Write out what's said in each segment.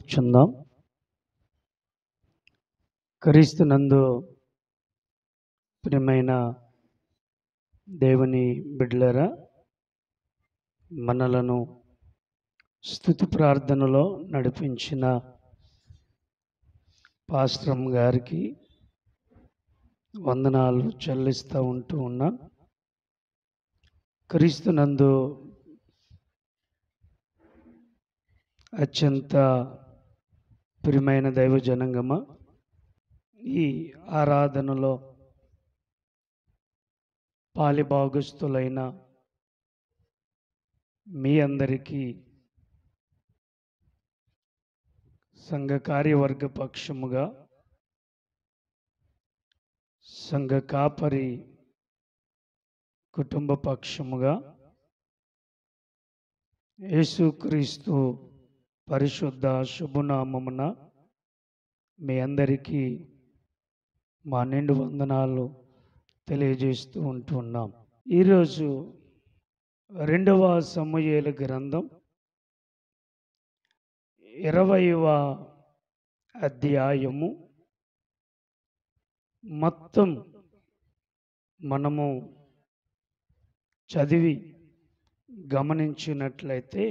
కూర్చుందాం. క్రీస్తునందు ప్రియమైన దేవుని బిడ్డలారా, మనలను స్తుతి ప్రార్థనలో నడిపించిన పాస్టర్ గారికి వందనాలు చెల్లిస్తూ ఉన్నాను. క్రీస్తునందు అత్యంత ప్రియమైన దైవ జనాంగమా, ఈ ఆరాధనలో పాలిభాగస్తులైన మీ అందరికీ సంఘ కార్యవర్గ పక్షముగా, సంఘ కాపరి కుటుంబ పక్షముగా యేసుక్రీస్తు పరిశుద్ధ శుభనామమున మీ అందరికీ మా నిండు వందనాలు తెలియజేస్తూ ఉంటున్నాం. ఈరోజు 2వ సమూయేలు గ్రంథం 20వ అధ్యాయము మొత్తం మనము చదివి గమనించినట్లయితే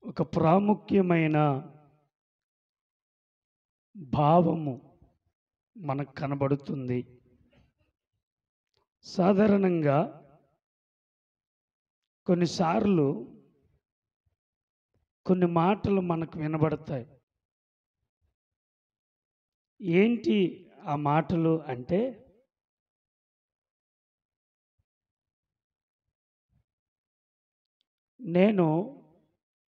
ఒక ప్రాముఖ్యమైన భావము మనకు కనబడుతుంది. సాధారణంగా కొన్నిసార్లు కొన్ని మాటలు మనకు వినబడతాయి. ఏంటి ఆ మాటలు అంటే, నేను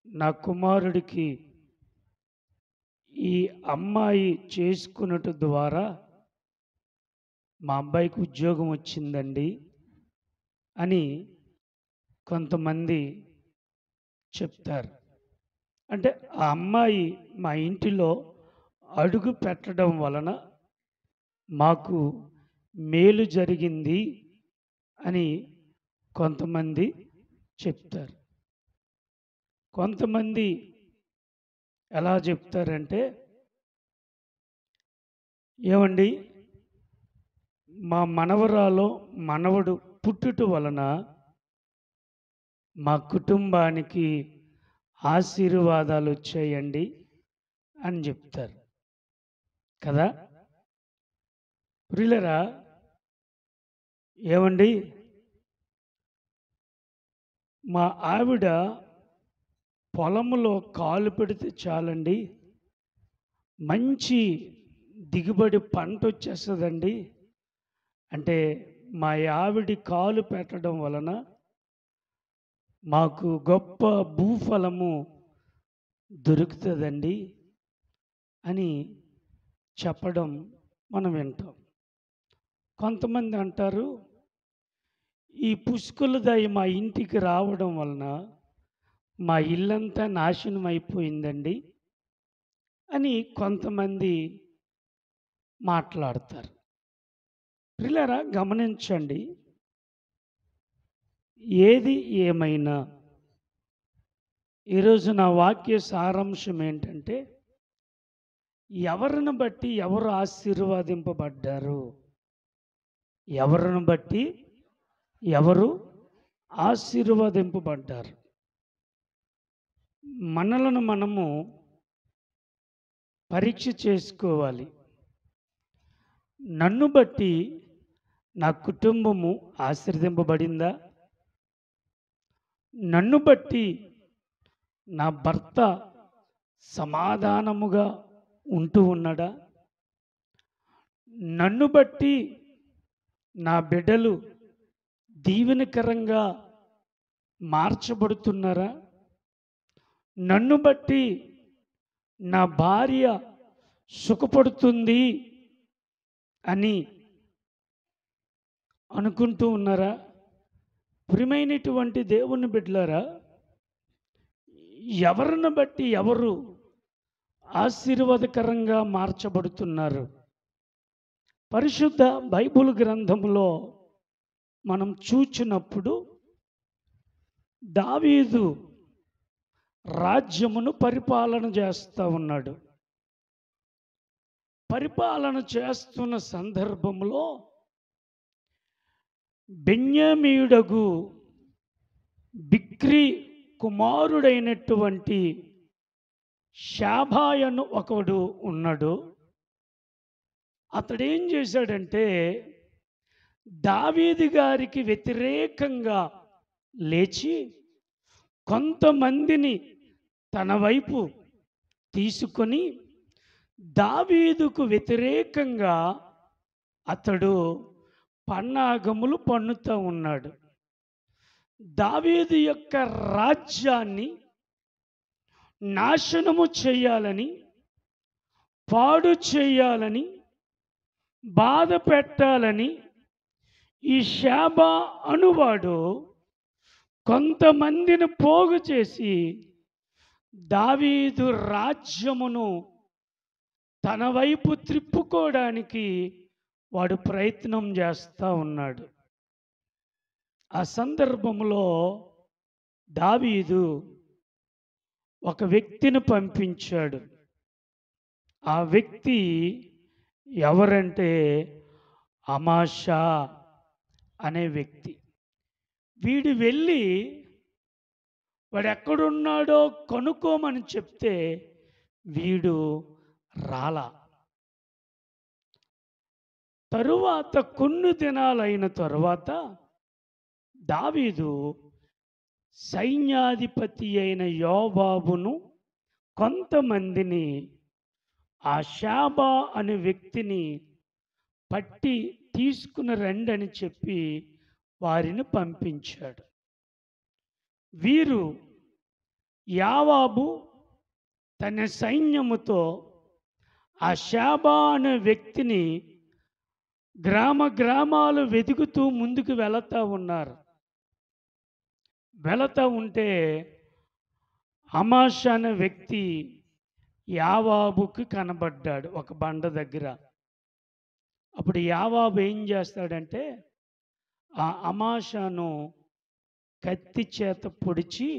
నా కుమారుడికి ఈ అమ్మాయి చేసుకున్నట ద్వారా మా అబ్బాయికి ఉద్యోగం వచ్చిందండి అని కొంతమంది చెప్తారు. అంటే ఆ అమ్మాయి మా ఇంటిలో అడుగు పెట్టడం వలన మాకు మేలు జరిగింది అని కొంతమంది చెప్తారు. కొంతమంది ఎలా చెప్తారంటే, ఏమండి, మా మనవరాలో మనవడు పుట్టుట వలన మా కుటుంబానికి ఆశీర్వాదాలు వచ్చాయండి అని చెప్తారు కదా. ప్రియులరా, ఏమండి, మా ఆవిడ పొలంలో కాలు పెడితే చాలండి, మంచి దిగుబడి పంట వచ్చేస్తుందండి. అంటే మా ఆవిడి కాలు పెట్టడం వలన మాకు గొప్ప భూఫలము దొరుకుతుందండి అని చెప్పడం మనం వింటాం. కొంతమంది అంటారు, ఈ పుష్కుల దయ మా ఇంటికి రావడం వలన మా ఇల్లంతా నాశనం అయిపోయిందండి అని కొంతమంది మాట్లాడతారు. ప్రియులారా, గమనించండి, ఏది ఏమైనా ఈరోజు నా వాక్య సారాంశం ఏంటంటే, ఎవరిని బట్టి ఎవరు ఆశీర్వాదింపబడ్డారు, ఎవరిని బట్టి ఎవరు ఆశీర్వదింపబడ్డారు. మనలను మనము పరీక్ష చేసుకోవాలి. నన్ను బట్టి నా కుటుంబము ఆశీర్వదింపబడిందా? నన్ను బట్టి నా భర్త సమాధానముగా ఉంటూ ఉన్నాడా? నన్ను బట్టి నా బిడ్డలు దీవెనకరంగా మార్చబడుతున్నారా? నన్ను బట్టి నా భార్య సుఖపడుతుంది అని అనుకుంటూ ఉన్నారా? ప్రియమైనటువంటి దేవుని బిడ్డలారా, ఎవరిని బట్టి ఎవరు ఆశీర్వాదకరంగా మార్చబడుతున్నారు? పరిశుద్ధ బైబిల్ గ్రంథంలో మనం చూచినప్పుడు దావీదు రాజ్యమును పరిపాలన చేస్తూ ఉన్నాడు. పరిపాలన చేస్తున్న సందర్భంలో బెన్యామీయుడగు బిక్రీ కుమారుడైనటువంటి షాబాయను ఒకడు ఉన్నాడు. అతడేం చేశాడంటే దావీదు గారికి వ్యతిరేకంగా లేచి కొంతమందిని తన వైపు తీసుకొని దావీదుకు వ్యతిరేకంగా అతడు పన్నాగములు పన్నుతూ ఉన్నాడు. దావీదు యొక్క రాజ్యాన్ని నాశనము చేయాలని, పాడు చేయాలని, బాధ పెట్టాలని ఈ షాబా అనువాడు కొంతమందిని పోగు చేసి దావీదు రాజ్యమును తన వైపు త్రిప్పుకోవడానికి వాడు ప్రయత్నం చేస్తూ ఉన్నాడు. ఆ సందర్భంలో దావీదు ఒక వ్యక్తిని పంపించాడు. ఆ వ్యక్తి ఎవరంటే అమాషా అనే వ్యక్తి. వీడు వెళ్ళి వాడు ఎక్కడున్నాడో కనుక్కోమని చెప్తే వీడు రాలా. తరువాత కొన్ని దినాలైన తరువాత దావీదు సైన్యాధిపతి అయిన యోవాబును కొంతమందిని ఆ షాబా అనే వ్యక్తిని పట్టి తీసుకుని రండి అని చెప్పి వారిని పంపించాడు. వీరు యావాబు తన సైన్యముతో ఆ షాబా అనే వ్యక్తిని గ్రామాలు వెతుకుతూ ముందుకు వెళుతూ ఉన్నారు. వెళుతూ ఉంటే అమాషా అనే వ్యక్తి యావాబుకి కనబడ్డాడు ఒక బండ దగ్గర. అప్పుడు యావాబు ఏం చేస్తాడంటే ఆ అమాషాను కత్తి చేత పొడిచి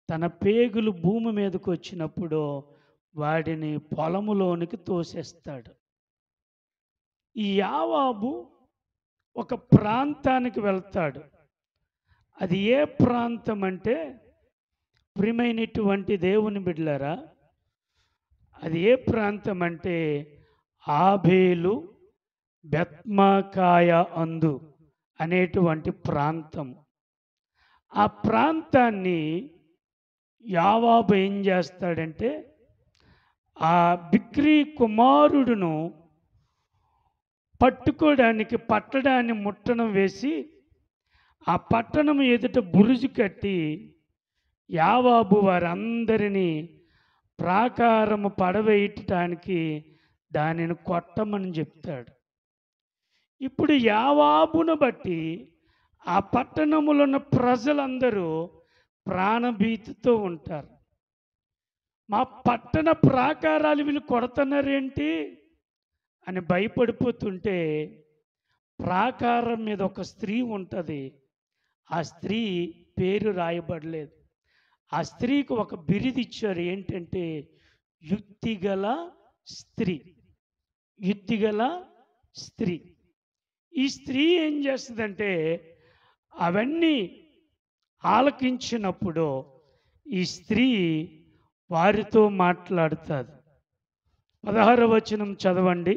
తన పేగులు భూమి మీదకి వచ్చినప్పుడు వాడిని పొలములోనికి తోసేస్తాడు. ఈ యావాబు ఒక ప్రాంతానికి వెళ్తాడు. అది ఏ ప్రాంతం అంటే, ప్రియమైనటువంటి దేవుని బిడ్డలారా, అది ఏ ప్రాంతం అంటే ఆబేలు బెత్మాకాయ అందు అనేటువంటి ప్రాంతం. ఆ ప్రాంతాన్ని యావాబు ఏం చేస్తాడంటే ఆ బిక్రీ కుమారుడును పట్టుకోవడానికి పట్టడాన్ని ముట్టడం వేసి ఆ పట్టణం ఎదుట బురుజు కట్టి యావాబు వారందరినీ ప్రాకారము పడవేయటానికి దానిని కొట్టమని చెప్తాడు. ఇప్పుడు యావాబును బట్టి ఆ పట్టణములో ఉన్న ప్రజలందరూ ప్రాణభీతితో ఉంటారు. మా పట్టణ ప్రాకారాలు వీళ్ళు కొడుతున్నారేంటి అని భయపడిపోతుంటే, ప్రాకారం మీద ఒక స్త్రీ ఉంటుంది. ఆ స్త్రీ పేరు రాయబడలేదు. ఆ స్త్రీకి ఒక బిరుదు ఇచ్చారు. ఏంటంటే యుక్తిగల స్త్రీ. యుక్తిగల స్త్రీ. ఈ స్త్రీ ఏం చేస్తుందంటే అవన్నీ ఆలకించినప్పుడు ఈ స్త్రీ వారితో మాట్లాడుతుంది. 16వ వచనం చదవండి.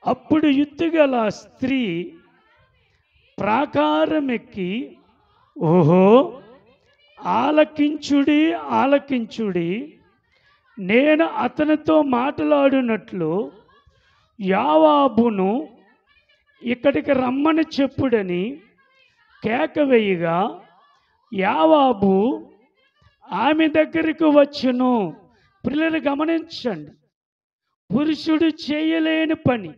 అప్పుడు యుక్తిగల స్త్రీ ప్రాకారం ఎక్కి, ఓహో ఆలకించుడి ఆలకించుడి, నేను అతనితో మాట్లాడినట్లు యావాబును ఇక్కడికి రమ్మని చెప్పుడని కేక వేయగా యావాబు ఆమె దగ్గరికి వచ్చును. పిల్లలు గమనించండి, పురుషుడు చేయలేని పని,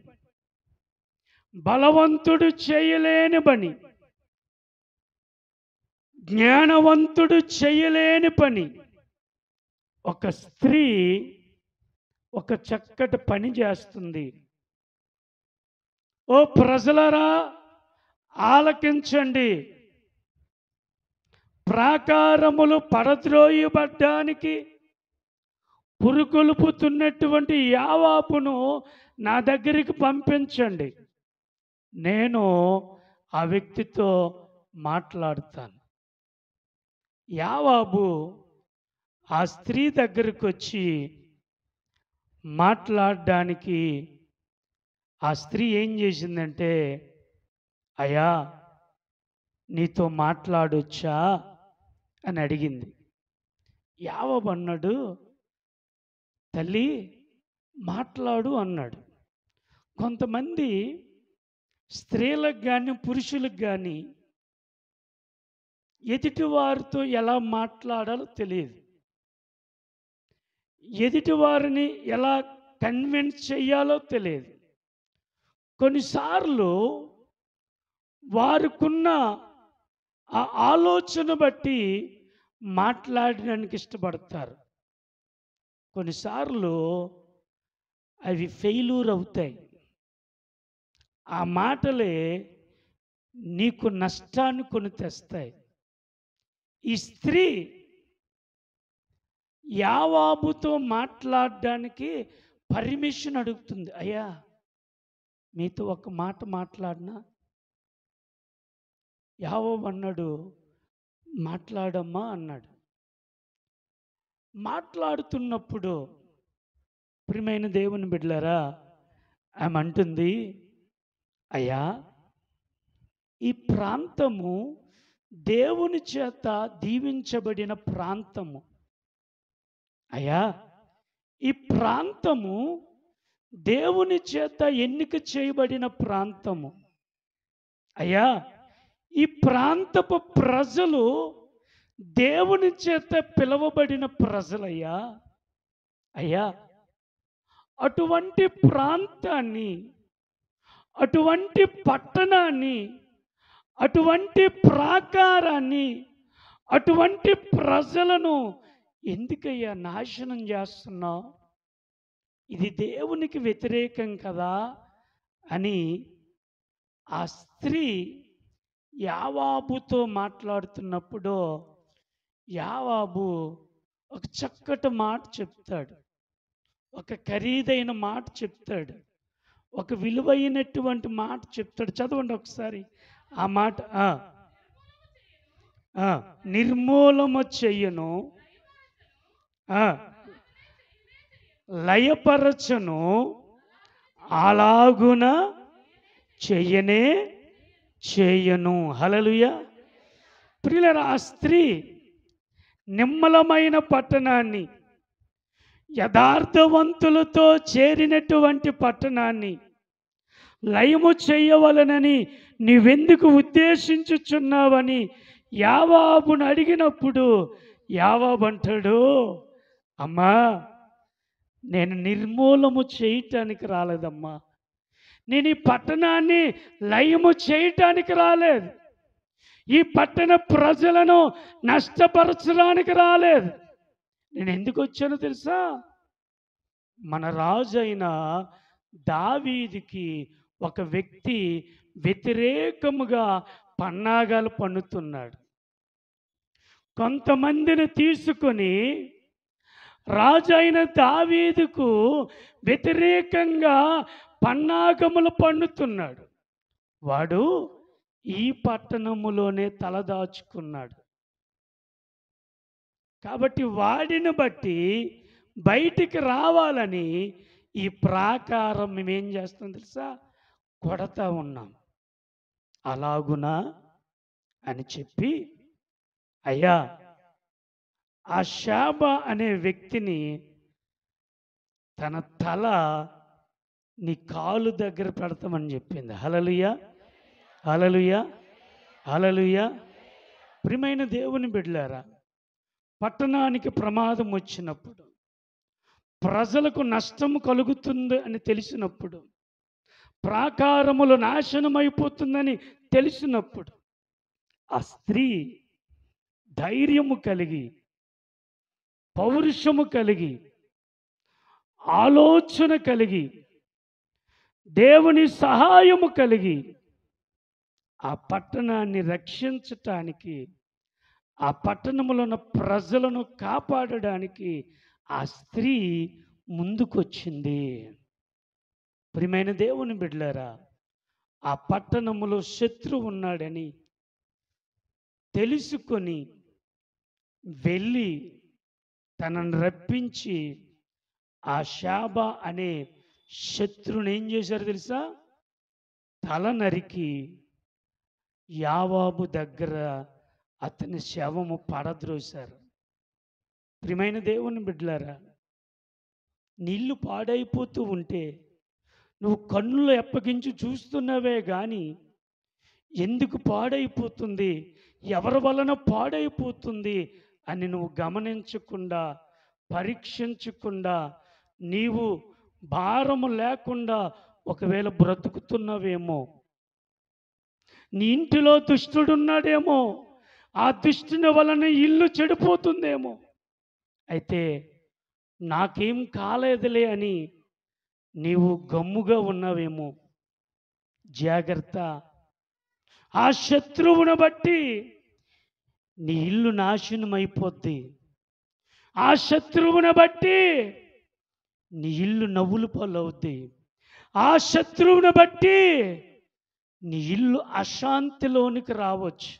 బలవంతుడు చేయలేని పని, జ్ఞానవంతుడు చేయలేని పని ఒక స్త్రీ ఒక చక్కటి పని చేస్తుంది. ఓ ప్రజలరా ఆలకించండి. ప్రాకారములు పడద్రోయబడ్డానికి పురుకొల్పుతున్నటువంటి యావాబును నా దగ్గరికి పంపించండి, నేను ఆ వ్యక్తితో మాట్లాడతాను. యావాబు ఆ స్త్రీ దగ్గరికి వచ్చి మాట్లాడడానికి ఆ స్త్రీ ఏం చేసిందంటే, అయ్యా నీతో మాట్లాడొచ్చా అని అడిగింది. యావాబు అన్నాడు, తల్లి మాట్లాడు అన్నాడు. కొంతమంది స్త్రీలకు కానీ పురుషులకు కానీ ఎదుటివారితో ఎలా మాట్లాడాలో తెలియదు, ఎదుటివారిని ఎలా కన్విన్స్ చేయాలో తెలియదు. కొన్నిసార్లు వారికున్న ఆ ఆలోచన బట్టి మాట్లాడడానికి ఇష్టపడతారు, కొన్నిసార్లు అవి ఫెయిల్యూర్ అవుతాయి. ఆ మాటలే నీకు నష్టాన్ని కొని తెస్తాయి. ఈ స్త్రీ యావాబుతో మాట్లాడడానికి పర్మిషన్ అడుగుతుంది. అయ్యా మీతో ఒక మాట మాట్లాడినా? యావాబు అన్నాడు, మాట్లాడమ్మా అన్నాడు. మాట్లాడుతున్నప్పుడు ప్రియమైన దేవుని బిడ్డలారా, ఆమె అంటుంది, అయ్యా ఈ ప్రాంతము దేవుని చేత దీవించబడిన ప్రాంతము. అయ్యా ఈ ప్రాంతము దేవుని చేత ఎన్నిక చేయబడిన ప్రాంతము. అయ్యా ఈ ప్రాంతపు ప్రజలు దేవుని చేత పిలువబడిన ప్రజలయ్యా. అయ్యా అటువంటి ప్రాంతాన్ని, అటువంటి పట్టణాన్ని, అటువంటి ప్రాకారాన్ని, అటువంటి ప్రజలను ఎందుకయ్యా నాశనం చేస్తున్నావు? ఇది దేవునికి వ్యతిరేకం కదా అని ఆ స్త్రీ యావాబుతో మాట్లాడుతున్నప్పుడు యావాబు ఒక చక్కటి మాట చెప్తాడు, ఒక ఖరీదైన మాట చెప్తాడు, ఒక విలువైనటువంటి మాట చెప్తాడు. చదవండి ఒకసారి ఆ మాట. నిర్మూలము చెయ్యను, లయపరచను, అలాగున చెయ్యనే చేయను. హల్లెలూయా. ప్రియులారా, ఆ స్త్రీ నిమ్మలమైన పట్టణాన్ని, యథార్థవంతులతో చేరినటువంటి పట్టణాన్ని లయము చేయవలనని నీవెందుకు ఉద్దేశించుచున్నావని యావాబును అడిగినప్పుడు యావాబు అంటాడు, అమ్మా నేను నిర్మూలము చేయటానికి రాలేదమ్మా, నేను ఈ పట్టణాన్ని లయము చేయటానికి రాలేదు, ఈ పట్టణ ప్రజలను నష్టపరచడానికి రాలేదు. నేను ఎందుకు వచ్చానో తెలుసా? మన రాజు అయిన దావీదుకి ఒక వ్యక్తి వ్యతిరేకముగా పన్నాగాలు పన్నుతున్నాడు. కొంతమందిని తీసుకొని రాజు అయిన దావీదుకు వ్యతిరేకంగా పన్నాగములు పన్నుతున్నాడు. వాడు ఈ పట్టణములోనే తలదాచుకున్నాడు. కాబట్టి వాడిని బట్టి బయటికి రావాలని ఈ ప్రాకారం మేమేం చేస్తాం తెలుసా? కొడతా ఉన్నాం. అలాగునా అని చెప్పి, అయ్యా ఆ షాబా అనే వ్యక్తిని తన తల నీ కాలు దగ్గర పెడతామని చెప్పింది. హల్లెలూయా, హల్లెలూయా, హల్లెలూయా. ప్రియమైన దేవుని బిడ్డలారా, పట్టణానికి ప్రమాదం వచ్చినప్పుడు, ప్రజలకు నష్టం కలుగుతుంది అని తెలిసినప్పుడు, ప్రాకారములు నాశనమైపోతుందని తెలిసినప్పుడు ఆ స్త్రీ ధైర్యము కలిగి, పౌరుషము కలిగి, ఆలోచన కలిగి, దేవుని సహాయము కలిగి ఆ పట్టణాన్ని రక్షించటానికి ఆ పట్టణంలో ఉన్న ప్రజలను కాపాడడానికి ఆ స్త్రీ ముందుకొచ్చింది. ప్రియమైన దేవుని బిడ్డలారా, ఆ పట్టణములో శత్రువు ఉన్నాడని తెలుసుకొని వెళ్ళి తనను రప్పించి ఆ శాబ అనే శత్రువుని ఏం చేశారు తెలుసా? తల నరికి యావాబు దగ్గర అతని శవము పడద్రోశారు. ప్రియమైన దేవుని బిడ్డలారా, నీళ్లు పాడైపోతూ ఉంటే నువ్వు కన్నులు ఎప్పగించి చూస్తున్నావే గాని ఎందుకు పాడైపోతుంది, ఎవరి వలన పాడైపోతుంది అని నువ్వు గమనించకుండా, పరీక్షించకుండా, నీవు భారము లేకుండా ఒకవేళ బ్రతుకుతున్నావేమో, నీ ఇంటిలో దుష్టుడున్నాడేమో, ఆ దుష్టుని వలన ఇల్లు చెడిపోతుందేమో, అయితే నాకేం కాలేదులే అని నీవు గమ్ముగా ఉన్నావేమో, జాగ్రత్త. ఆ శత్రువును బట్టి నీ ఇల్లు నాశనం అయిపోద్ది. ఆ శత్రువును బట్టి నీ ఇల్లు నవ్వులు పాలవుద్ది. ఆ శత్రువును బట్టి నీ ఇల్లు అశాంతిలోనికి రావచ్చు.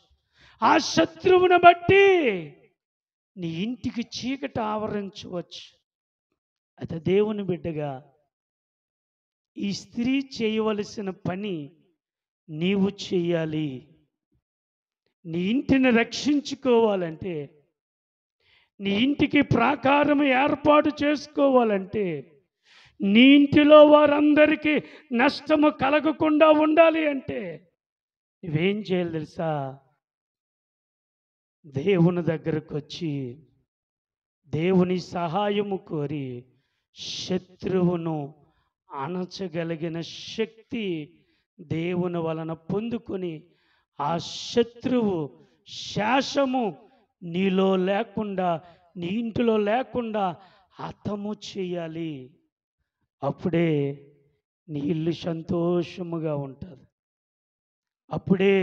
ఆ శత్రువును బట్టి నీ ఇంటికి చీకటి ఆవరించవచ్చు. అయితే దేవుని బిడ్డగా ఈ స్త్రీ చేయవలసిన పని నీవు చెయ్యాలి. నీ ఇంటిని రక్షించుకోవాలంటే, నీ ఇంటికి ప్రాకారం ఏర్పాటు చేసుకోవాలంటే, నీ ఇంటిలో వారందరికీ నష్టము కలగకుండా ఉండాలి అంటే నువ్వేం చేయాలి తెలుసా? దేవుని దగ్గరకు వచ్చి దేవుని సహాయము కోరి శత్రువును అణచగలిగిన శక్తి దేవుని వలన పొందుకొని ఆ శత్రువు శాసము నీలో లేకుండా, నీ ఇంటిలో లేకుండా హతము చేయాలి. అప్పుడే నీ ఇల్లు సంతోషముగా ఉంటుంది. అప్పుడే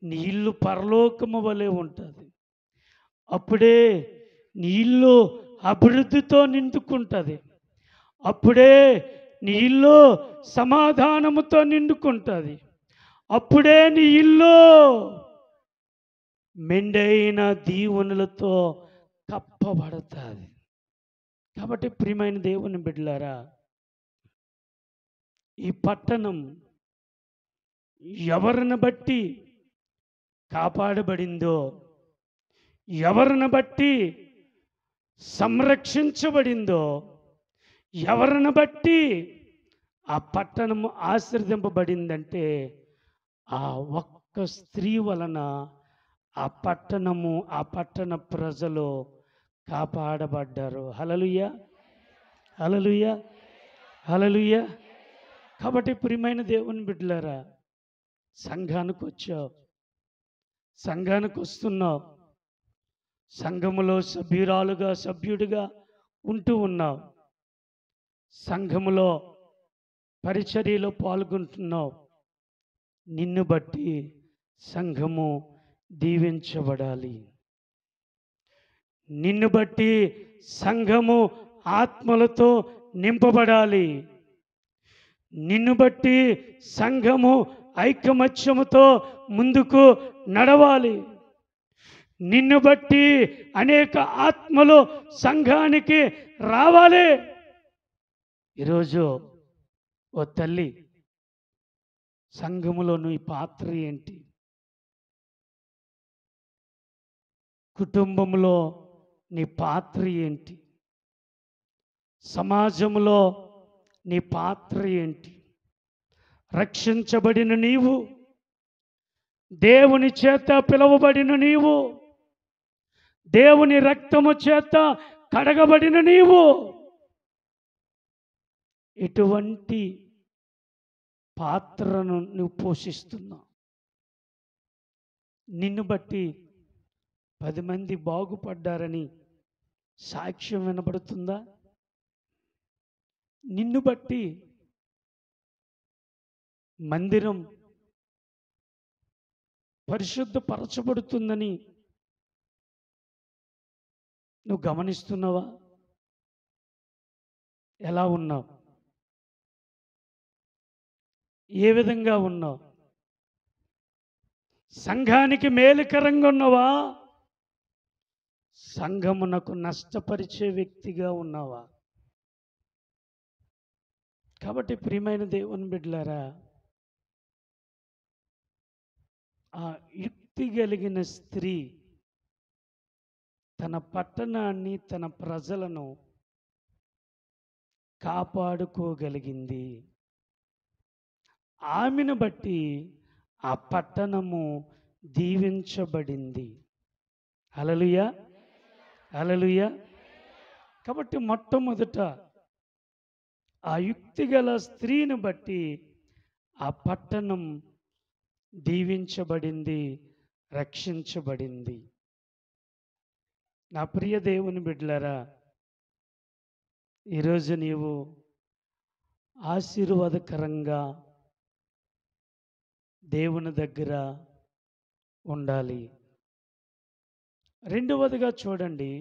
నీ ఇల్లు పరలోకము వలె ఉంటుంది. అప్పుడే నీ ఇల్లు అభివృద్ధితో నిండుకుంటుంది. అప్పుడే నీ ఇల్లు సమాధానముతో నిండుకుంటుంది. అప్పుడే నీ ఇల్లు మెండైన దీవెనలతో కప్పబడుతుంది. కాబట్టి ప్రియమైన దేవుని బిడ్డలారా, ఈ పట్టణం ఎవరిని బట్టి కాపాడబడిందో, ఎవరిని బట్టి సంరక్షించబడిందో, ఎవరిని బట్టి ఆ పట్టణము ఆశీర్వదింపబడిందంటే ఆ ఒక్క స్త్రీ వలన ఆ పట్టణము, ఆ పట్టణ ప్రజలు కాపాడబడ్డారు. హల్లెలూయా, హల్లెలూయా, హల్లెలూయా. కాబట్టి ప్రియమైన దేవుని బిడ్డలారా, సంఘానికి వచ్చావు, సంఘానికి వస్తున్నావు, సంఘములో సభ్యురాలుగా, సభ్యుడిగా ఉంటూ ఉన్నావు, సంఘములో పరిచర్యలో పాల్గొంటున్నావు. నిన్ను బట్టి సంఘము దీవించబడాలి. నిన్ను బట్టి సంఘము ఆత్మలతో నింపబడాలి. నిన్ను బట్టి సంఘము ఐకమత్యముతో ముందుకు నడవాలి. నిన్ను బట్టి అనేక ఆత్మలు సంఘానికి రావాలి. ఈరోజు ఓ తల్లి, సంఘములో నీ పాత్ర ఏంటి? కుటుంబంలో నీ పాత్ర ఏంటి? సమాజంలో నీ పాత్ర ఏంటి? రక్షించబడిన నీవు, దేవుని చేత పిలువబడిన నీవు, దేవుని రక్తము చేత కడగబడిన నీవు ఎటువంటి పాత్రను నువ్వు పోషిస్తున్నావు? నిన్ను బట్టి 10 మంది బాగుపడ్డారని సాక్ష్యం వినబడుతుందా? నిన్ను బట్టి మందిరం పరిశుద్ధపరచబడుతుందని నువ్వు గమనిస్తున్నావా? ఎలా ఉన్నావు? ఏ విధంగా ఉన్నావు? సంఘానికి మేలుకరంగా ఉన్నావా? సంఘమునకు నష్టపరిచే వ్యక్తిగా ఉన్నావా? కాబట్టి ప్రియమైన దేవుని బిడ్డలారా, ఆ యుక్తి కలిగిన స్త్రీ తన పట్టణాన్ని, తన ప్రజలను కాపాడుకోగలిగింది. ఆమెను బట్టి ఆ పట్టణము దీవించబడింది. హల్లెలూయా, హల్లెలూయా. కాబట్టి మొట్టమొదట ఆ యుక్తి గల స్త్రీని బట్టి ఆ పట్టణం దీవించబడింది, రక్షించబడింది. నా ప్రియ దేవుని బిడ్డలారా, ఈరోజు నీవు ఆశీర్వాదకరంగా దేవుని దగ్గర ఉండాలి. రెండవదిగా చూడండి,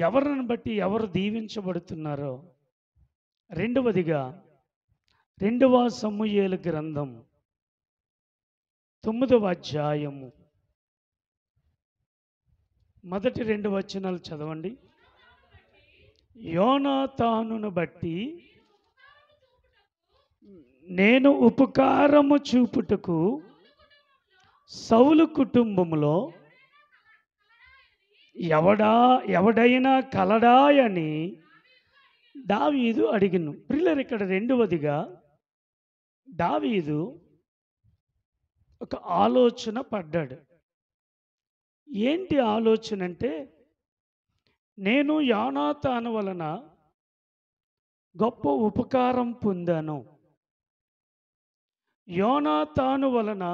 ఎవరిని బట్టి ఎవరు దీవించబడుతున్నారో. రెండవదిగా 2వ సమూయేలు గ్రంథం 9వ అధ్యాయము మొదటి 2 వచనాలు చదవండి. యోనాతానును బట్టి నేను ఉపకారము చూపుటకు సౌలు కుటుంబములో ఎవడైనా కలడాయని దావీదు అడిగిను. ప్రియులారా, ఇక్కడ రెండవదిగా దావీదు ఒక ఆలోచన పడ్డాడు. ఏంటి ఆలోచన అంటే, నేను యోనాతాను వలన గొప్ప ఉపకారం పొందాను. యోనాతాను వలన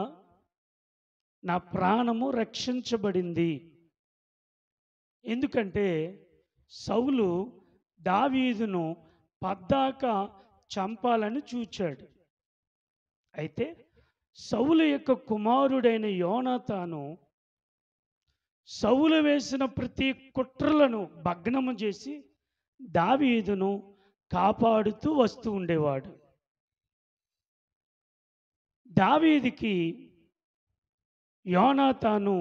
నా ప్రాణము రక్షించబడింది. ఎందుకంటే సౌలు దావీదును పద్దాక చంపాలని చూచాడు. అయితే సౌలు యొక్క కుమారుడైన యోనాతాను సౌలు వేసిన ప్రతి కుట్రలను భగ్నము చేసి దావీదును కాపాడుతూ వస్తూ ఉండేవాడు. దావీదుకి యోనాతాను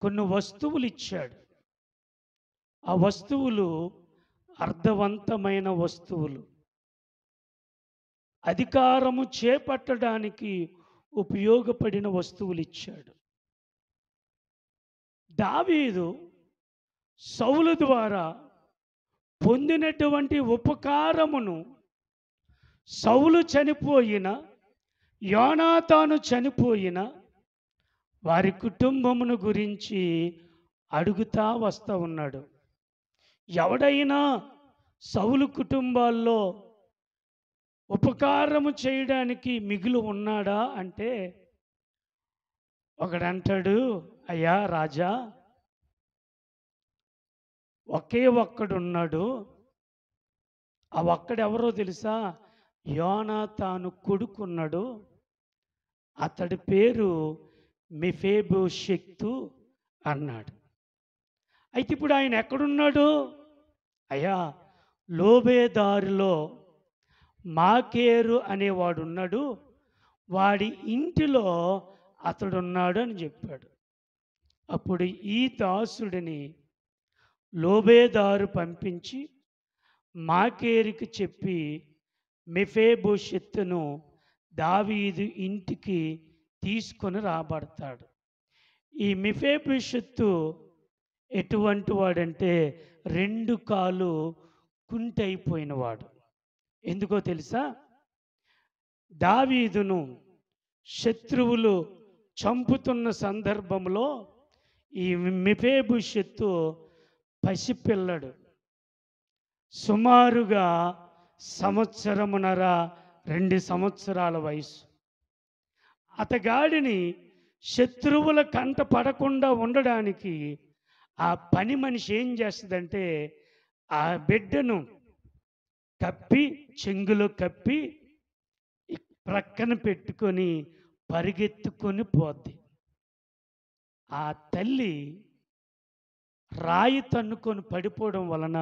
కొన్ని వస్తువులు ఇచ్చాడు. ఆ వస్తువులు అర్థవంతమైన వస్తువులు, అధికారము చేపట్టడానికి ఉపయోగపడిన వస్తువులు ఇచ్చాడు. దావీదు సౌలు ద్వారా పొందినటువంటి ఉపకారమును సౌలు చనిపోయిన, యోనాతాను చనిపోయిన వారి కుటుంబమును గురించి అడుగుతా వస్తూ ఉన్నాడు. ఎవడైనా సౌలు కుటుంబాల్లో ఉపకారము చేయడానికి మిగులు ఉన్నాడా అంటే ఒకడంటాడు, అయ్యా రాజా, ఒకే ఒక్కడున్నాడు. ఆ ఒక్కడెవరో తెలుసా? యోనాతాను కొడుకున్నాడు. అతడి పేరు మెఫీబోషెతు అన్నాడు. అయితే ఇప్పుడు ఆయన ఎక్కడున్నాడు? అయ్యా, లోబేదారులో మాకేరు అనేవాడు ఉన్నాడు, వాడి ఇంటిలో అతడున్నాడు అని చెప్పాడు. అప్పుడు ఈ దాసుడిని లోబేదారు పంపించి మాకేరుకి చెప్పి మెఫీబోషెతును దావీదు ఇంటికి తీసుకొని రాబడతాడు. ఈ మెఫీబోషెతు ఎటువంటి వాడంటే 2 కాళ్ళు కుంటైపోయినవాడు. ఎందుకో తెలుసా? దావీదును శత్రువులు చంపుతున్న సందర్భంలో ఈ మెఫీబోషెతు పసిపిల్లడు, సుమారుగా 1.5 సంవత్సరాల వయసు. అతగాడిని శత్రువుల కంట పడకుండా ఉండడానికి ఆ పని మనిషి ఏం చేస్తుందంటే, ఆ బిడ్డను కప్పి, చెంగులో కప్పి ప్రక్కన పెట్టుకొని పరిగెత్తుకొని పోద్ది. ఆ తల్లి రాయి తన్నుకొని పడిపోవడం వలన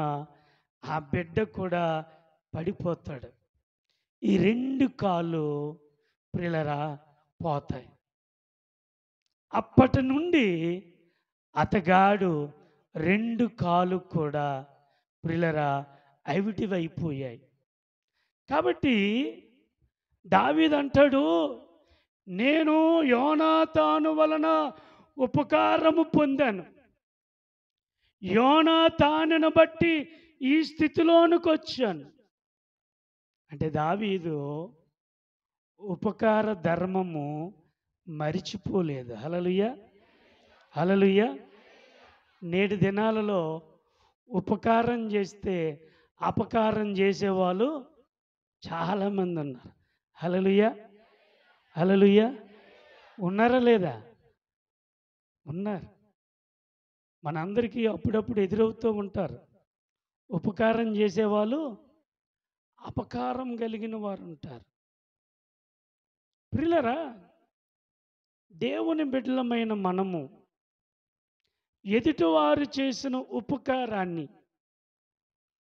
ఆ బిడ్డ కూడా పడిపోతాడు. ఈ 2 కాళ్ళు ప్రియులారా పోతాయి. అప్పటి నుండి అతగాడు 2 కాళ్ళు కూడా ప్రియులారా అవిటివైపోయాయి. కాబట్టి దావీదంటాడు, నేను యోనాతాను వలన ఉపకారము పొందాను. యోనాతానును బట్టి ఈ స్థితిలోనికి వచ్చాను. అంటే దావీదు ఉపకార ధర్మము మరిచిపోలేదు. హల్లెలూయా, హల్లెలూయా. నేటి దినాలలో ఉపకారం చేస్తే అపకారం చేసేవాళ్ళు చాలామంది ఉన్నారు. హల్లెలూయా, హల్లెలూయా. ఉన్నారా లేదా? ఉన్నారు. మనందరికీ అప్పుడప్పుడు ఎదురవుతూ ఉంటారు. ఉపకారం చేసేవాళ్ళు అపకారం కలిగిన వారు ఉంటారు. ప్రియులారా, దేవుని బిడ్డలమైన మనము ఎదుటివారు చేసిన ఉపకారాన్ని,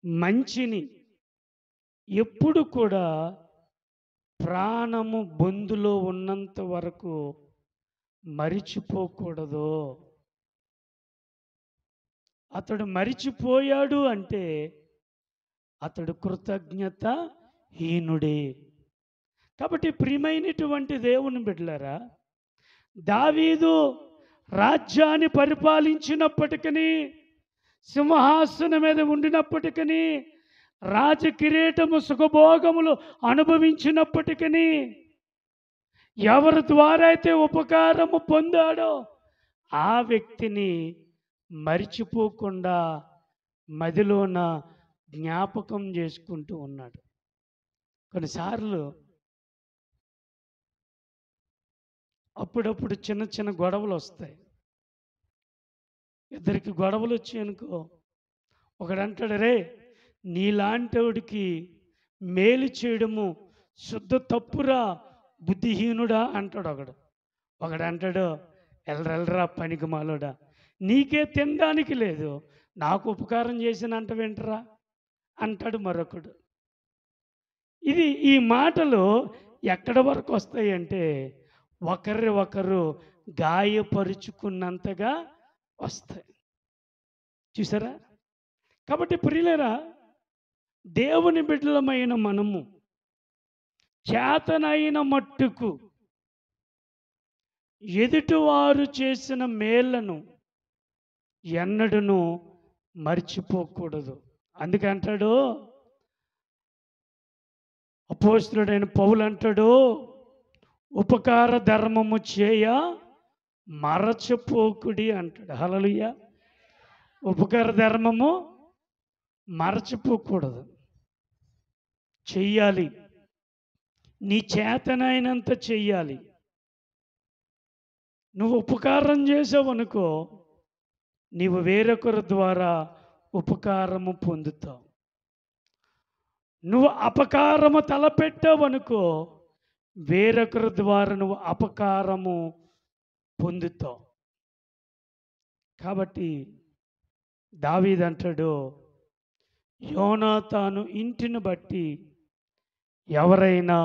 మంచిని ఎప్పుడు కూడా ప్రాణము బొందులో ఉన్నంత వరకు మరిచిపోకూడదు. అతడు మరిచిపోయాడు అంటే అతడు కృతజ్ఞత హీనుడే. కాబట్టి ప్రియమైనటువంటి దేవుని బిడ్డలారా, దావీదు రాజ్యాన్ని పరిపాలించినప్పటికీ, సింహాసనం మీద ఉండినప్పటికీ, రాజకిరీటము సుఖభోగములు అనుభవించినప్పటికీ, ఎవరి ద్వారా అయితే ఉపకారము పొందాడో ఆ వ్యక్తిని మరిచిపోకుండా మదిలోన జ్ఞాపకం చేసుకుంటూ ఉన్నాడు. కొన్నిసార్లు అప్పుడప్పుడు చిన్న చిన్న గొడవలు వస్తాయి. ఇద్దరికి గొడవలు వచ్చాయనుకో, ఒకడంటాడు, రే నీలాంటివాడికి మేలు చేయడము శుద్ధ తప్పురా బుద్ధిహీనుడా అంటాడు ఒకడు. ఒకడంటాడు, ఎల్రెల్రా పనికి మాలోడా, నీకే తినడానికి లేదు, నాకు ఉపకారం చేసినంట వింటరా అంటాడు మరొకడు. ఈ మాటలు ఎక్కడి వరకు వస్తాయంటే ఒకరి ఒకరు గాయపరుచుకున్నంతగా వస్తాయి. చూసారా? కాబట్టి ప్రియులారా, దేవుని బిడ్డలమైన మనము చేతనైన మట్టుకు ఎదుటివారు చేసిన మేళ్లను ఎన్నడూను మర్చిపోకూడదు. అందుకంటాడు అపోస్తలుడైన పౌలు అంటాడు, ఉపకార ధర్మము చేయ మరచిపోకుడి అంటాడు. హల్లెలూయా. ఉపకార ధర్మము మరచిపోకూడదు, చెయ్యాలి. నీ చేతనైనంత చెయ్యాలి. నువ్వు ఉపకారం చేసావనుకో, నీవు వేరొకరి ద్వారా ఉపకారము పొందుతావు. నువ్వు అపకారము తలపెట్టావనుకో, వేరొకరి ద్వారా నువ్వు అపకారము పొందుతావు. కాబట్టి దావీదు అంటాడు, యోనాతాను ఇంటిని బట్టి ఎవరైనా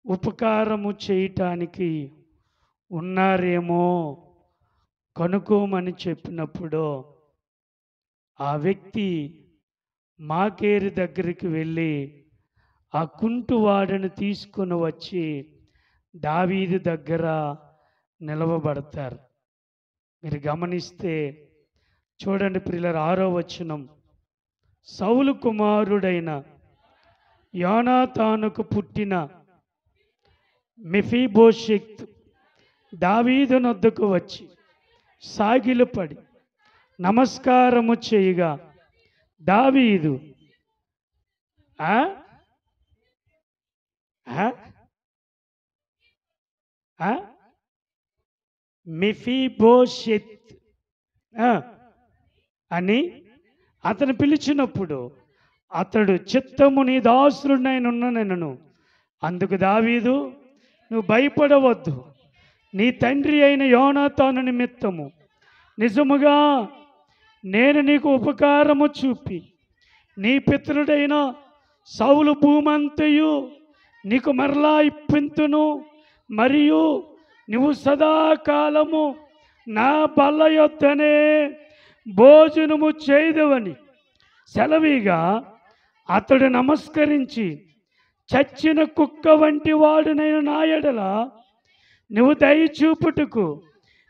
ఉపకారము చేయటానికి ఉన్నారేమో కనుక్కోమని చెప్పినప్పుడు ఆ వ్యక్తి మాకేరు దగ్గరికి వెళ్ళి ఆ కుంటువాడని తీసుకొని వచ్చి దావీదు దగ్గర నిలవబడతారు. మీరు గమనిస్తే చూడండి ప్రియులారా, 6వ వచనం, సౌలు కుమారుడైన యోనాతానుకు పుట్టిన మెఫీబోషెత్ దావీదు నొద్దకు వచ్చి సాగిలపడి నమస్కారము చేయగా దావీదు మెఫీబోషెత్ అని అతను పిలిచినప్పుడు అతడు చిత్తము నీ దాసుడునైనున్నానెనను. అందుకు దావీదు, నువ్వు భయపడవద్దు, నీ తండ్రి అయిన యోనాతాను నిమిత్తము నిజముగా నేను నీకు ఉపకారము చూపి నీ పితరుడైన సౌలు భూమంతయు నీకు మరలా ఇప్పింతును, మరియు నువ్వు సదాకాలము నా బల్ల యొద్దనే భోజనము చేయదవని సెలవిగా అతడు నమస్కరించి, చచ్చిన కుక్క వంటి వాడునైన నా ఎడల నువ్వు దయచూపుటకు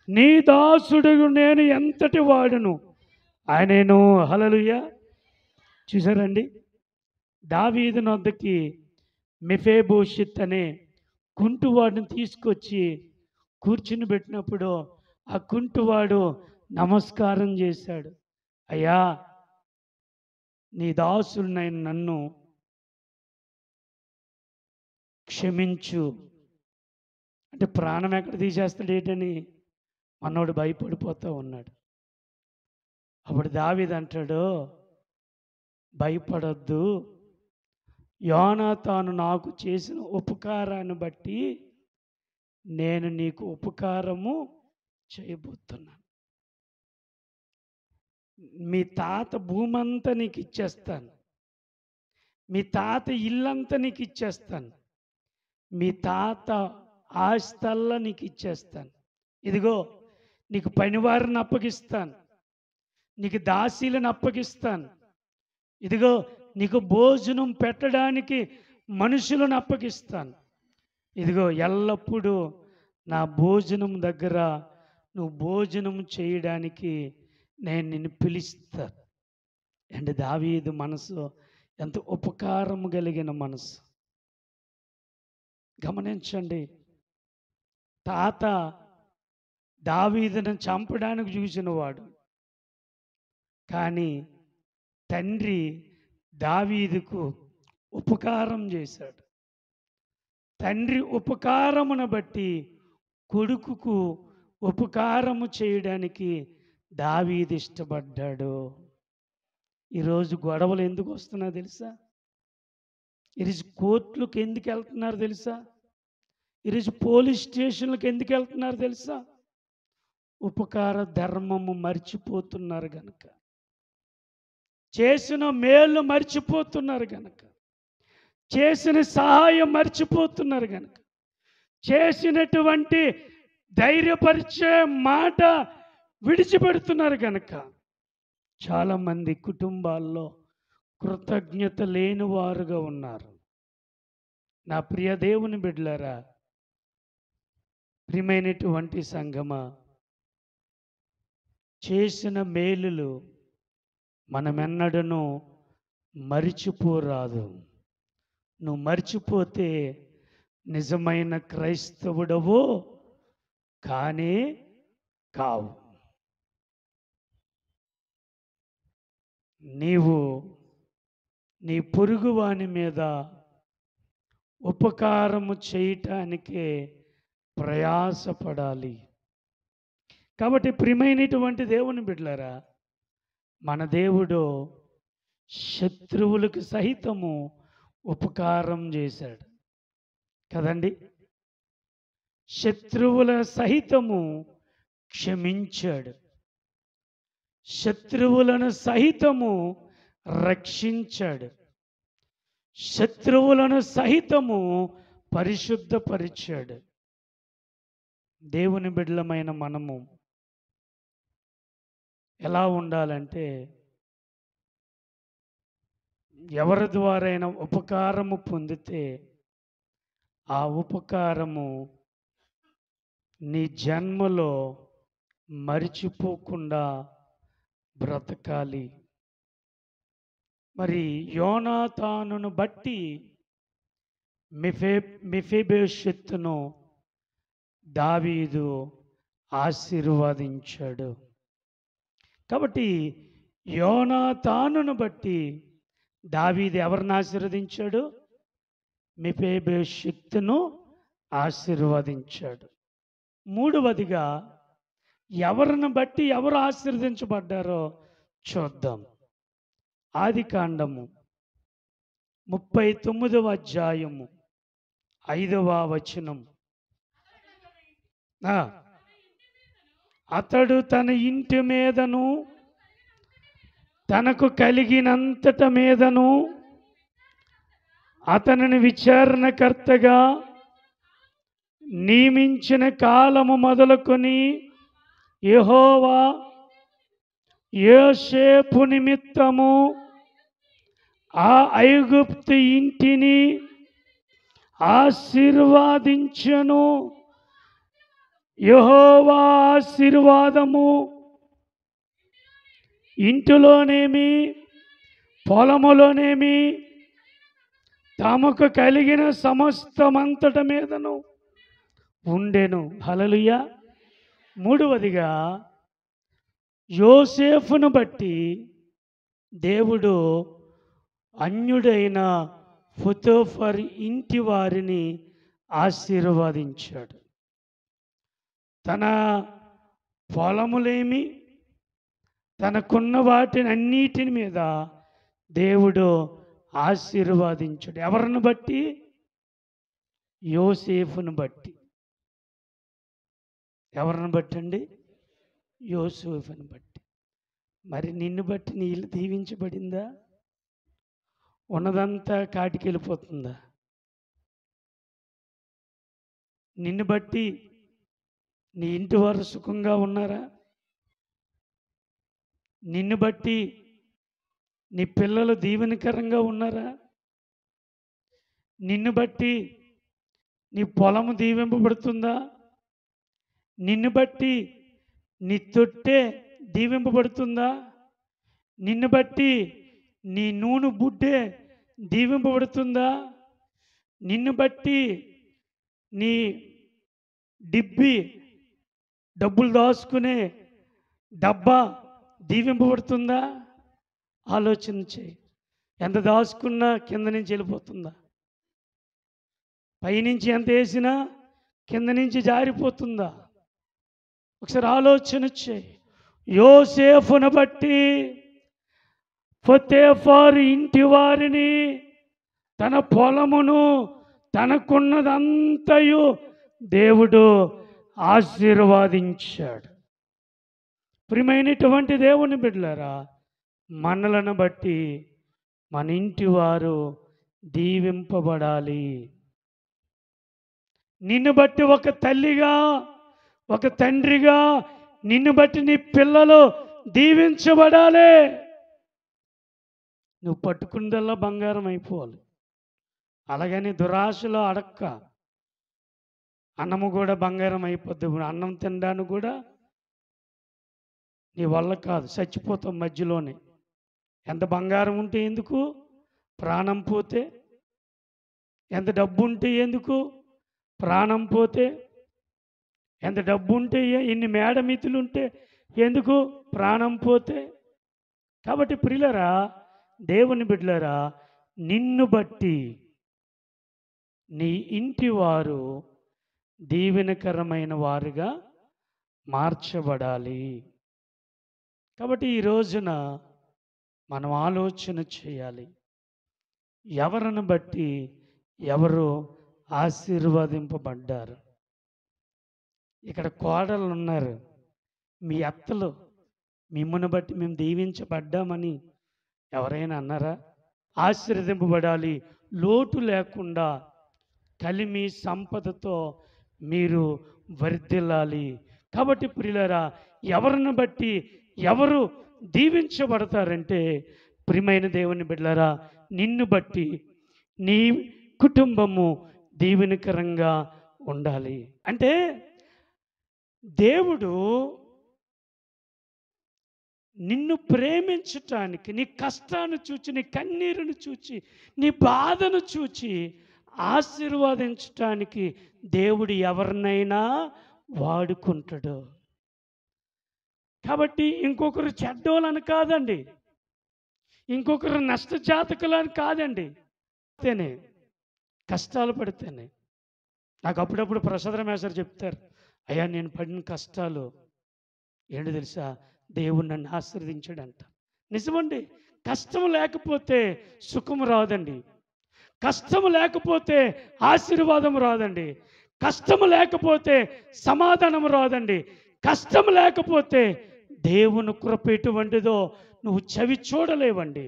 నీ దాసుడు నేను ఎంతటి వాడును ఆయనేను. హల్లెలూయా. చూసారండి, దావీదు నొద్దకి మెఫీబోషెత్ అనే కుంటువాడిని తీసుకొచ్చి కూర్చుని పెట్టినప్పుడు ఆ కుంటువాడు నమస్కారం చేశాడు. అయ్యా, నీ దాసుడినైన నన్ను క్షమించు అంటే ప్రాణం ఎక్కడ తీసేస్తాడు ఏంటని మనోడు భయపడిపోతూ ఉన్నాడు. అప్పుడు దావీదు అంటాడు, భయపడొద్దు, యోనాతాను నాకు చేసిన ఉపకారాన్ని బట్టి నేను నీకు ఉపకారము చేయబోతున్నాను. మీ తాత భూమంతా నీకు ఇచ్చేస్తాను, మీ తాత ఇల్లంతా నీకు ఇచ్చేస్తాను, మీ తాత ఆస్తల్లా నీకు ఇచ్చేస్తాను. ఇదిగో నీకు పనివారిని అప్పగిస్తాను, నీకు దాసీలను అప్పగిస్తాను, ఇదిగో నీకు భోజనం పెట్టడానికి మనుషులను అప్పగిస్తాను, ఇదిగో ఎల్లప్పుడూ నా భోజనం దగ్గర నువ్వు భోజనం చేయడానికి నేను నిన్ను పిలుస్తాను. అంటే దావీదు మనసు ఎంత ఉపకారం కలిగిన మనసు. గమనించండి, తాత దావీదును చంపడానికి చూసినవాడు, కానీ తండ్రి దావీదుకు ఉపకారం చేశాడు. తండ్రి ఉపకారమును బట్టి కొడుకుకు ఉపకారము చేయడానికి దావీదు ఇష్టపడ్డాడు. ఈరోజు గొడవలు ఎందుకు వస్తున్నాయో తెలుసా? ఈరోజు కోర్టులకు ఎందుకు వెళ్తున్నారు తెలుసా? ఈరోజు పోలీస్ స్టేషన్లకు ఎందుకు వెళ్తున్నారు తెలుసా? ఉపకార ధర్మము మర్చిపోతున్నారు గనక, చేసిన మేలు మర్చిపోతున్నారు గనక, చేసిన సహాయం మర్చిపోతున్నారు గనక, చేసినటువంటి ధైర్యపరిచే మాట విడిచిపెడుతున్నారు గనక చాలామంది కుటుంబాల్లో కృతజ్ఞత లేని వారుగా ఉన్నారు. నా ప్రియ దేవుని బిడ్డలారా, ప్రియమైనటువంటి సంగమా, చేసిన మేలులు మనమెన్నడను మరిచిపోరాదు. నువ్వు మర్చిపోతే నిజమైన క్రైస్తవుడవో కానే కావు. నీవు నీ పొరుగువాని మీద ఉపకారము చేయటానికే ప్రయాసపడాలి. కాబట్టి ప్రియమైనటువంటి దేవుని బిడ్డలారా, మన దేవుడు శత్రువులకు సహితము ఉపకారం చేశాడు కదండి. శత్రువుల సహితము క్షమించాడు, శత్రువులను సహితము రక్షించాడు, శత్రువులను సహితము పరిశుద్ధపరిచాడు. దేవుని బిడ్డలమైన మనము ఎలా ఉండాలంటే, ఎవరి ద్వారైనా ఉపకారము పొందితే ఆ ఉపకారము నీ జన్మలో మరిచిపోకుండా బ్రతకాలి. మరి యోనాతానును బట్టి మెఫీబోషెతును దావీదు ఆశీర్వదించాడు. కాబట్టి యోనాతానును బట్టి దావీదు ఎవరిని ఆశీర్వదించాడు? మెఫీబోషెతును ఆశీర్వదించాడు. మూడవదిగా ఎవరిని బట్టి ఎవరు ఆశీర్వదించబడ్డారో చూద్దాం. ఆదికాండము 39వ అధ్యాయము 5వ వచనం. అతడు తన ఇంటి మీదను తనకు కలిగినంతట మీదను అతనిని విచారణకర్తగా నియమించిన కాలము మొదలుకొని యెహోవా యోసేపు నిమిత్తము ఆ ఐగుప్తు ఇంటిని ఆశీర్వాదించెను. యెహోవా ఆశీర్వాదము ఇంటిలోనేమి పొలములోనేమి తమకు కలిగిన సమస్తమంతట మీదను ఉండెను. హల్లెలూయా. మూడవదిగా యోసేపును బట్టి దేవుడు అన్యుడైన పోతీఫరు ఇంటి వారిని ఆశీర్వదించాడు. తన పొలములేమి తనకున్న వాటిని అన్నిటిని మీద దేవుడు ఆశీర్వదించాడు. ఎవరిని బట్టి? యోసేపును బట్టి. ఎవరిని బట్టి అండి? యోసేపును బట్టి. మరి నిన్ను బట్టి నీ ఇల్లు దీవించబడిందా? ఉన్నదంతా కాటికి వెళ్ళిపోతుందా? నిన్ను బట్టి నీ ఇంటి వారు సుఖంగా ఉన్నారా? నిన్ను బట్టి నీ పిల్లలు దీవెనకరంగా ఉన్నారా? నిన్ను బట్టి నీ పొలము దీవింపబడుతుందా? నిన్ను బట్టి నీ తొట్టె దీవింపబడుతుందా? నిన్ను బట్టి నీ నూనె బుడ్డే దీవింపబడుతుందా? నిన్ను బట్టి నీ డిబ్బి డబ్బులు దాచుకునే డబ్బా దీవింపబడుతుందా? ఆలోచన చేయి. ఎంత దాచుకున్నా కింద నుంచి వెళ్ళిపోతుందా? పైనుంచి ఎంత వేసినా కింద నుంచి జారిపోతుందా? ఒకసారి ఆలోచన చేయి. యోసేపును బట్టి పోతీఫరు ఇంటి వారిని, తన పొలమును, తనకున్నదంతయు దేవుడు ఆశీర్వదించాడు. ప్రియమైనటువంటి దేవుని బిడ్డలారా, మనలను బట్టి మన ఇంటి వారు దీవింపబడాలి. నిన్ను బట్టి ఒక తల్లిగా, ఒక తండ్రిగా నిన్ను బట్టి నీ పిల్లలు దీవించబడాలి. నువ్వు పట్టుకుందల్లా బంగారం అయిపోవాలి. అలాగని దురాశలో అడక్క. అన్నము కూడా బంగారం అయిపోద్ది. అన్నం తినడానికి కూడా నీ వల్ల కాదు, చచ్చిపోతాం మధ్యలోనే. ఎంత బంగారం ఉంటే ఎందుకు? ప్రాణం పోతే. ఎంత డబ్బు ఉంటే ఎందుకు? ప్రాణం పోతే. ఎంత డబ్బు ఉంటే, ఇన్ని మేడమితులు ఉంటే ఎందుకు? ప్రాణం పోతే. కాబట్టి ప్రియులరా, దేవుని బిడ్డలారా, నిన్ను బట్టి నీ ఇంటి వారు దీవెనకరమైన వారుగా మార్చబడాలి. కాబట్టి ఈ రోజున మనం ఆలోచన చేయాలి. ఎవరిని బట్టి ఎవరు ఆశీర్వదింపబడ్డారు? ఇక్కడ కోడళ్ళు ఉన్నారు, మీ అత్తలు మిమ్మల్ని బట్టి మేము దీవించబడ్డామని ఎవరైనా అన్నారా? ఆశీర్వదింపబడాలి, లోటు లేకుండా కలిమి సంపదతో మీరు వర్ధిల్లాలి. కాబట్టి ప్రియులారా, ఎవరిని బట్టి ఎవరు దీవించబడతారంటే, ప్రియమైన దేవుని బిడ్డలారా, నిన్ను బట్టి నీ కుటుంబము దీవెనకరంగా ఉండాలి. అంటే దేవుడు నిన్ను ప్రేమించటానికి, నీ కష్టాన్ని చూచి, నీ కన్నీరును చూచి, నీ బాధను చూచి ఆశీర్వదించటానికి దేవుడు ఎవరినైనా వాడుకుంటాడు. కాబట్టి ఇంకొకరు చెడ్డోళ్ళని కాదండి, ఇంకొకరు నష్టజాతకులని కాదండి. అంతేనే కష్టాలు పడితేనే. నాకు అప్పుడప్పుడు ప్రసాద్ మేస్టర్ చెప్తారు, అయ్యా నేను పడిన కష్టాలు ఏంటి తెలుసా, దేవుడు నన్ను ఆశీర్వదించాడంట. నిజమండి. కష్టం లేకపోతే సుఖం రాదండి. కష్టం లేకపోతే ఆశీర్వాదం రాదండి. కష్టం లేకపోతే సమాధానం రాదండి. కష్టం లేకపోతే దేవుని కృప ఎటువంటిదో నువ్వు చవి చూడలేవండి.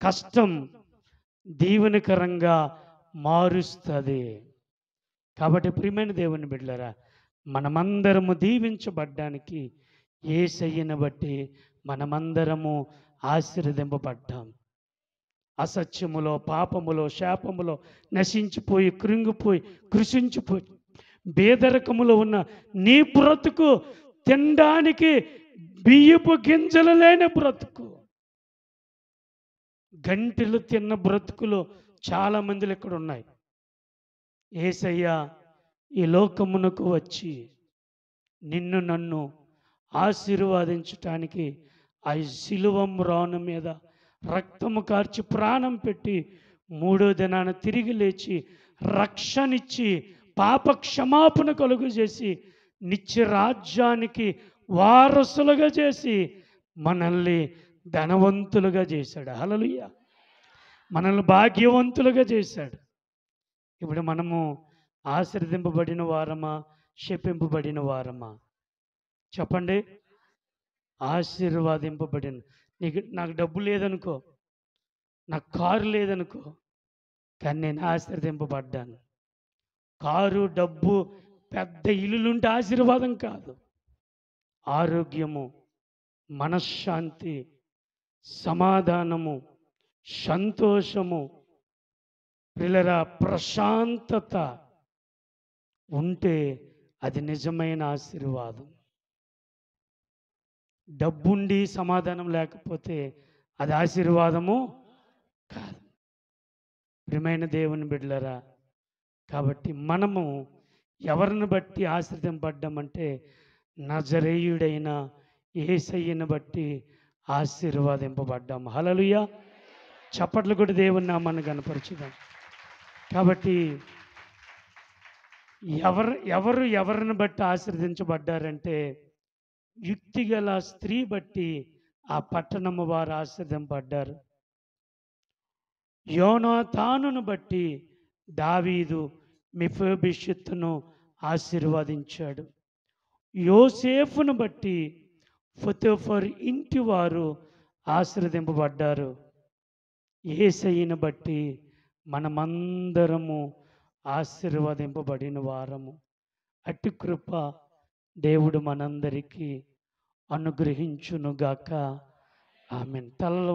కష్టం దీవెనకరంగా మారుస్తుంది. కాబట్టి ప్రియమైన దేవుని బిడ్డలారా, మనమందరము దీవించబడ్డానికి యేసయ్యను బట్టి మనమందరము ఆశీర్వదింపబడ్డాం. అసత్యములో, పాపములో, శాపములో నశించిపోయి, కృంగిపోయి, కృషించిపోయి, బేదరకములో ఉన్న నీ బ్రతుకు తినడానికి బియ్యపు గింజలు లేని బ్రతుకు, గంటెలు తిన్న బ్రతుకులు చాలా మందిలు ఇక్కడ ఉన్నాయి. యేసయ్య ఈ లోకమునకు వచ్చి నిన్ను నన్ను ఆశీర్వదించటానికి ఆ శిలువ మ్రాను మీద రక్తము కార్చి ప్రాణం పెట్టి 3వ దినాన తిరిగి లేచి రక్షణిచ్చి పాప క్షమాపణ కలుగు చేసి నిత్య రాజ్యానికి వారసులుగా చేసి మనల్ని ధనవంతులుగా చేశాడు. హల్లెలూయా. మనల్ని భాగ్యవంతులుగా చేశాడు. ఇప్పుడు మనము ఆశీర్వదింపబడిన వారమా, శపింపబడిన వారమా? చెప్పండి. ఆశీర్వాదింపబడిన. నాకు డబ్బు లేదనుకో, నాకు కారు లేదనుకో, కానీ నేను ఆశీర్వదింపబడ్డాను. కారు, డబ్బు, పెద్ద ఇల్లులుంటే ఆశీర్వాదం కాదు. ఆరోగ్యము, మనశ్శాంతి, సమాధానము, సంతోషము, పిల్లరా ప్రశాంతత ఉంటే అది నిజమైన ఆశీర్వాదం. డబ్బుండి సమాధానం లేకపోతే అది ఆశీర్వాదము కాదు. ప్రియమైన దేవుని బిడ్డలారా, కాబట్టి మనము ఎవరిని బట్టి ఆశీర్వదింపడ్డామంటే నజరేయుడైన యేసయ్యను బట్టి ఆశీర్వాదింపబడ్డాం. హల్లెలూయా. చప్పట్లు కూడా దేవుని నామాన్ని కనపరచుదాం. కాబట్టి ఎవరిని బట్టి ఆశీర్వదించబడ్డారంటే యుక్తిగల స్త్రీ బట్టి ఆ పట్టణము వారు ఆశీర్వదింపబడ్డారు. యోనాతానును బట్టి దావీదు మెఫీబోషెతును ఆశీర్వదించాడు. యోసేపును బట్టి పోతీఫరు ఇంటి వారు ఆశీర్వదింపబడ్డారు. యేసయ్యను బట్టి మనమందరము ఆశీర్వదింపబడిన వారము. అట్టి కృప దేవుడు మనందరికీ అనుగ్రహించునుగాక. ఆమేన్. తలలో